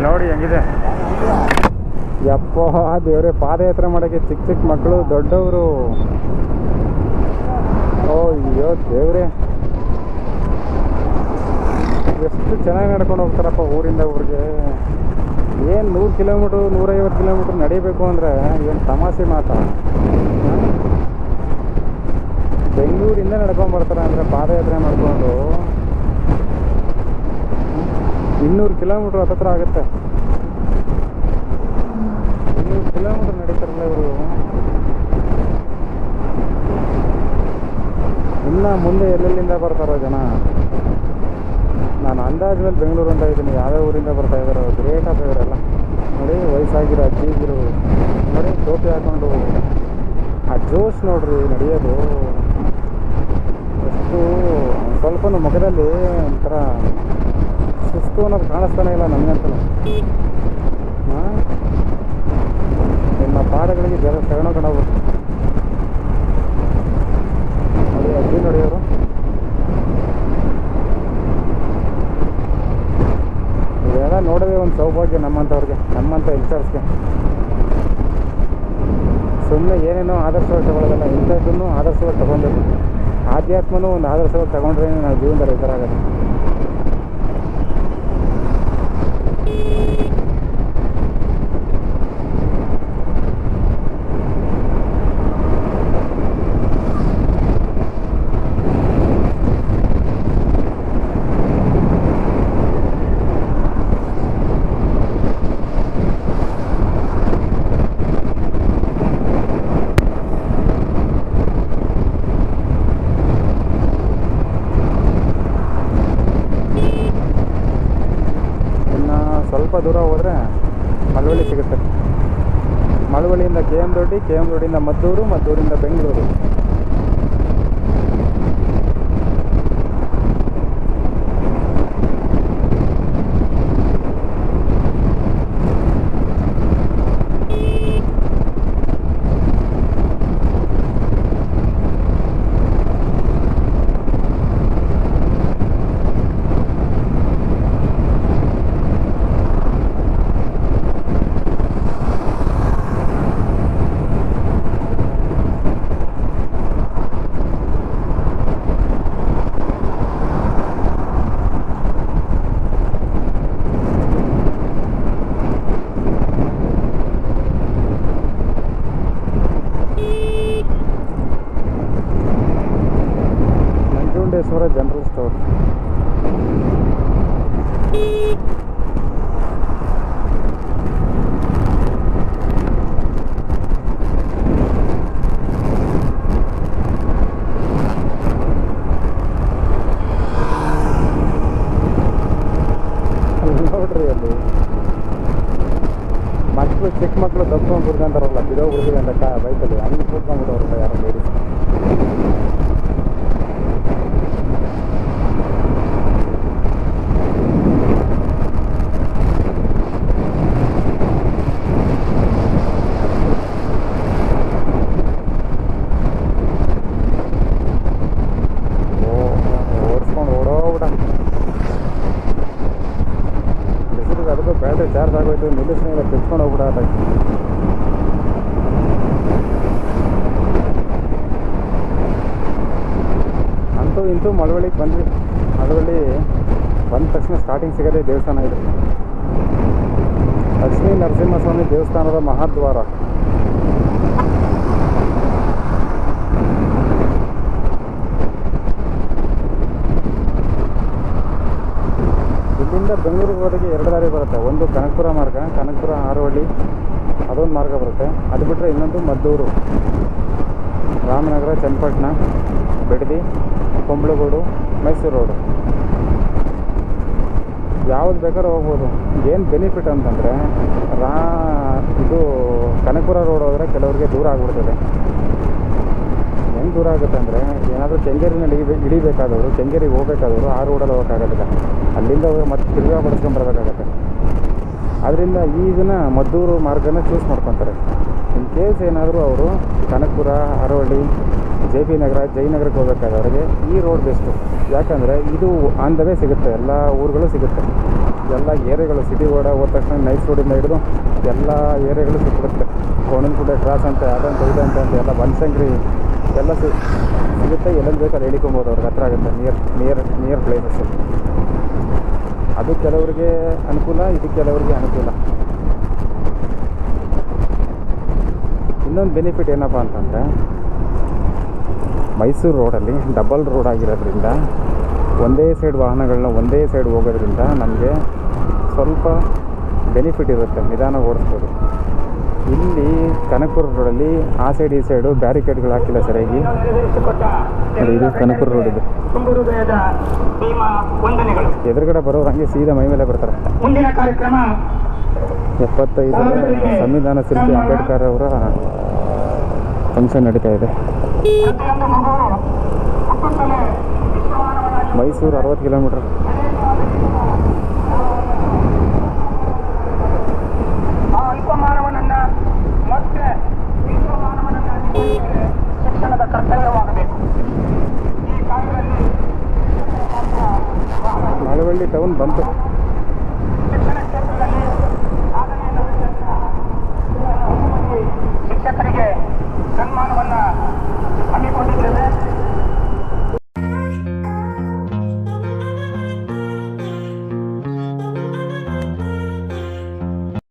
ನೋಡಿ ಹೆಂಗಿದೆ. ಯಪ್ಪೋ ದೇವ್ರೆ, ಪಾದಯಾತ್ರೆ ಮಾಡೋಕ್ಕೆ ಚಿಕ್ಕ ಚಿಕ್ಕ ಮಕ್ಕಳು, ದೊಡ್ಡವರು. ಓ ಅಯ್ಯೋ ದೇವ್ರೆ, ಎಷ್ಟು ಚೆನ್ನಾಗಿ ನಡ್ಕೊಂಡು ಹೋಗ್ತಾರಪ್ಪ ಊರಿಂದ ಊರಿಗೆ. ಏನು 100 ಕಿಲೋಮೀಟ್ರು 150 ಕಿಲೋಮೀಟ್ರ್ ನಡಿಬೇಕು ಅಂದರೆ ಏನು ತಮಾಷೆ ಮಾತಾ? ಬೆಂಗಳೂರಿಂದ ನಡ್ಕೊಂಬರ್ತಾರೆ ಅಂದರೆ ಪಾದಯಾತ್ರೆ ಮಾಡಿಕೊಂಡು 200 ಕಿಲೋಮೀಟ್ರ್ ಹತ್ತತ್ರ ಆಗುತ್ತೆ. 200 ಕಿಲೋಮೀಟ್ರ್ ನಡೀತಾರಲ್ಲ ಇವರು. ಇನ್ನು ಮುಂದೆ ಎಲ್ಲೆಲ್ಲಿಂದ ಬರ್ತಾರೋ ಜನ. ನಾನು ಅಂದಾಜು ಮೇಲೆ ಬೆಂಗಳೂರು ಅಂತ ಇದ್ದೀನಿ, ಯಾವ್ಯಾವ ಊರಿಂದ ಬರ್ತಾ ಇದ್ದಾರೋ. ಗ್ರೇಟ್ ಆಫ್ ಇವರೆಲ್ಲ ನೋಡಿ, ವಯಸ್ಸಾಗಿರೋ ಅಜ್ಜಿಗಿರು ನೋಡಿ, ಟೋಪಿ ಹಾಕೊಂಡು ಆ ಜೋಶ್ ನೋಡ್ರಿ ನಡೆಯೋದು. ಎಷ್ಟು ಸ್ವಲ್ಪನೂ ಮುಖದಲ್ಲಿ ಒಂಥರ ಸುಸ್ತು ಅನ್ನೋದು ಕಾಣಿಸ್ತಾನೆ ಇಲ್ಲ ನನಗಂತೂ. ನಿಮ್ಮ ಪಾದಗಳಿಗೆ ಜನ ಶರಣ ಕಂಡೋಗ್ಬೇಕು ನೋಡಿ, ಅಜ್ಜಿ ನೋಡಿಯವರು. ಇವೆಲ್ಲ ನೋಡೋದೇ ಒಂದು ಸೌಭಾಗ್ಯ ನಮ್ಮಂಥವ್ರಿಗೆ, ನಮ್ಮಂಥ ಯಂಗ್ಸ್ಟರ್ಸ್ಗೆ. ಸುಮ್ಮನೆ ಏನೇನೋ ಆದರ್ಶವಾಗಿ ತಗೊಳ್ಳೋದಲ್ಲ, ಇಂಥದ್ದನ್ನು ಆದರ್ಶವಾಗಿ ತಗೊಳ್ಬೇಕು. ಆಧ್ಯಾತ್ಮನೂ ಒಂದು ಆದರ್ಶವಾಗಿ ತಗೊಂಡ್ರೆ ನಾವು ಜೀವನದಲ್ಲಿ ಈ ಥರ ಆಗೋದು. ಸ್ವಲ್ಪ ದೂರ ಹೋದರೆ ಮಳವಳ್ಳಿ ಸಿಗುತ್ತೆ. ಮಳವಳ್ಳಿಯಿಂದ KM ದೊಡ್ಡಿ, KM ದೊಡ್ಡಿಯಿಂದ ಮದ್ದೂರು, ಮದ್ದೂರಿಂದ ಬೆಂಗಳೂರು. Nanjundeshwara general store. ನೋಡ್ರಿ ಅಲ್ಲಿ ಮಕ್ಕಳು, ಚಿಕ್ಕ ಮಕ್ಕಳು ದಬ್ಕೊಂಡು ಕುಡ್ಕೊಂತಾರಲ್ಲ, ಬಿಡೋ ಬಿಡ್ತೀವಿ ಅಂತ ಬೈಕಲ್ಲಿ, ಹಂಗೆ ಕೂತ್ಕೊಂಡ್ಬಿಟ್ಟವ್ರಲ್ಲ ಯಾರೋ ಲೇಡೀಸ್. ಅದಕ್ಕೂ ಬ್ಯಾಟ್ರಿ ಚಾರ್ಜ್ ಆಗೋಯ್ತು, ನಿಲ್ಲಿಸ್ನೆಲ್ಲ ತೆಚ್ಕೊಂಡು ಹೋಗ್ಬಿಡ. ಅಂತೂ ಇಂತೂ ಮಳವಳ್ಳಿಗೆ ಬಂದ್ವಿ. ಮಳವಳ್ಳಿ ಬಂದ ತಕ್ಷಣ ಸ್ಟಾರ್ಟಿಂಗ್ ಸಿಗೋದೇ ದೇವಸ್ಥಾನ ಇದೆ, ಲಕ್ಷ್ಮೀ ನರಸಿಂಹಸ್ವಾಮಿ ದೇವಸ್ಥಾನದ ಮಹಾದ್ವಾರ. ಇಲ್ಲಿಂದ ಬೆಂಗಳೂರಿಗೆ ಹೋಗೋದಕ್ಕೆ 2 ದಾರಿ ಬರುತ್ತೆ. ಒಂದು ಕನಕಪುರ ಮಾರ್ಗ, ಕನಕಪುರ ಹಾರೋಹಳ್ಳಿ ಅದೊಂದು ಮಾರ್ಗ ಬರುತ್ತೆ. ಅದು ಬಿಟ್ಟರೆ ಇನ್ನೊಂದು ಮದ್ದೂರು, ರಾಮನಗರ, ಚನ್ನಪಟ್ಟಣ, ಬಿಡದಿ, ಕುಂಬಳಗೂಡು, ಮೈಸೂರು ರೋಡು, ಯಾವ್ದು ಬೇಕಾದ್ರೂ ಹೋಗ್ಬೋದು. ಏನು ಬೆನಿಫಿಟ್ ಅಂತಂದರೆ ಇದು ಕನಕಪುರ ರೋಡ್ ಹೋದರೆ ಕೆಲವರಿಗೆ ದೂರ ಆಗಿಬಿಡ್ತದೆ. ಹೆಂಗೆ ದೂರ ಆಗುತ್ತೆ ಅಂದರೆ, ಏನಾದರೂ ಕೆಂಗೇರಿನ ಇಳಿಬೇಕಾದವರು, ಕೆಂಗೇರಿಗೆ ಹೋಗ್ಬೇಕಾದವರು ಆ ರೋಡಲ್ಲಿ ಹೋಗೋಕ್ಕಾಗೋದಿಲ್ಲ. ಅಲ್ಲಿಂದ ಹೋಗಿ ಮತ್ತೆ ತಿರ್ಗಾ ಬಡಿಸ್ಕೊಂಡ್ಬರ್ಬೇಕಾಗತ್ತೆ. ಅದರಿಂದ ಈಗಿನ ಮದ್ದೂರು ಮಾರ್ಗನ ಚೂಸ್ ಮಾಡ್ಕೊತಾರೆ. ಇನ್ ಕೇಸ್ ಏನಾದರೂ ಅವರು ಕನಕಪುರ, ಹಾರೋಹಳ್ಳಿ, JP ನಗರ, ಜಯನಗರಕ್ಕೆ ಹೋಗಬೇಕಾದವರಿಗೆ ಈ ರೋಡ್ ಬೆಸ್ಟು. ಯಾಕಂದರೆ ಇದು ಆನ್ ದ ವೇ ಸಿಗುತ್ತೆ, ಎಲ್ಲ ಊರುಗಳು ಸಿಗುತ್ತೆ. ಎಲ್ಲ ಏರಿಯಾಗಳು ಸಿಟಿ ಓಡ ಹೋದ ತಕ್ಷಣ ನೈಸ್ ರೋಡಿಂದ ಹಿಡಿದು ಎಲ್ಲ ಏರಿಯಾಗಳು ಸಿಕ್ಬಿಡುತ್ತೆ. ಕೋಣನಕುಂಟೆ ಕ್ರಾಸ್ ಅಂತ ಅದಂತ ಇದಂತ ಅಂತ ಎಲ್ಲ ಬನಶಂಕರಿ ಎಲ್ಲ ಸಿಗುತ್ತೆ. ಎಲ್ಲೆಲ್ಲಿ ಬೇಕಾದ್ರೆ ಹೇಳಿಕೊಬೋದು, ಅವ್ರಿಗೆ ಹತ್ರ ಆಗುತ್ತೆ. Near places. ಅದು ಕೆಲವರಿಗೆ ಅನುಕೂಲ, ಇದು ಕೆಲವರಿಗೆ ಅನುಕೂಲ. ಇನ್ನೊಂದು ಬೆನಿಫಿಟ್ ಏನಪ್ಪ ಅಂತಂದರೆ, ಮೈಸೂರು ರೋಡಲ್ಲಿ ಡಬಲ್ ರೋಡ್ ಆಗಿರೋದ್ರಿಂದ ಒಂದೇ ಸೈಡ್ ವಾಹನಗಳನ್ನ ಒಂದೇ ಸೈಡ್ ಹೋಗೋದ್ರಿಂದ ನಮಗೆ ಸ್ವಲ್ಪ ಬೆನಿಫಿಟ್ ಇರುತ್ತೆ, ನಿಧಾನ ಓಡಿಸ್ಬೋದು. ಇಲ್ಲಿ ಕನಕಪುರ ರೋಡಲ್ಲಿ ಆ ಸೈಡ್ ಈ ಸೈಡು ಬ್ಯಾರಿಕೇಡ್ಗಳು ಹಾಕಿಲ್ಲ ಸರಿಯಾಗಿ. ಇದು ಕನಕಪುರ ರೋಡ್ ಇದು. ಎದುರುಗಡೆ ಬರೋರು ಹಂಗೆ ಸೀದಾ ಮೈ ಮೇಲೆ ಬರ್ತಾರೆ. 75 ಸಂವಿಧಾನ ಶಿಲ್ಪಿ ಅಂಬೇಡ್ಕರ್ ಅವರ ಫಂಕ್ಷನ್ ನಡೀತಾ ಇದೆ. ಮೈಸೂರು 60 ಕಿಲೋಮೀಟ್ರ್. ಶಿಕ್ಷಣದ ಕರ್ತವ್ಯವಾಗಬೇಕು. ಮಳವಳ್ಳಿ ಟೌನ್ ಬಂತು.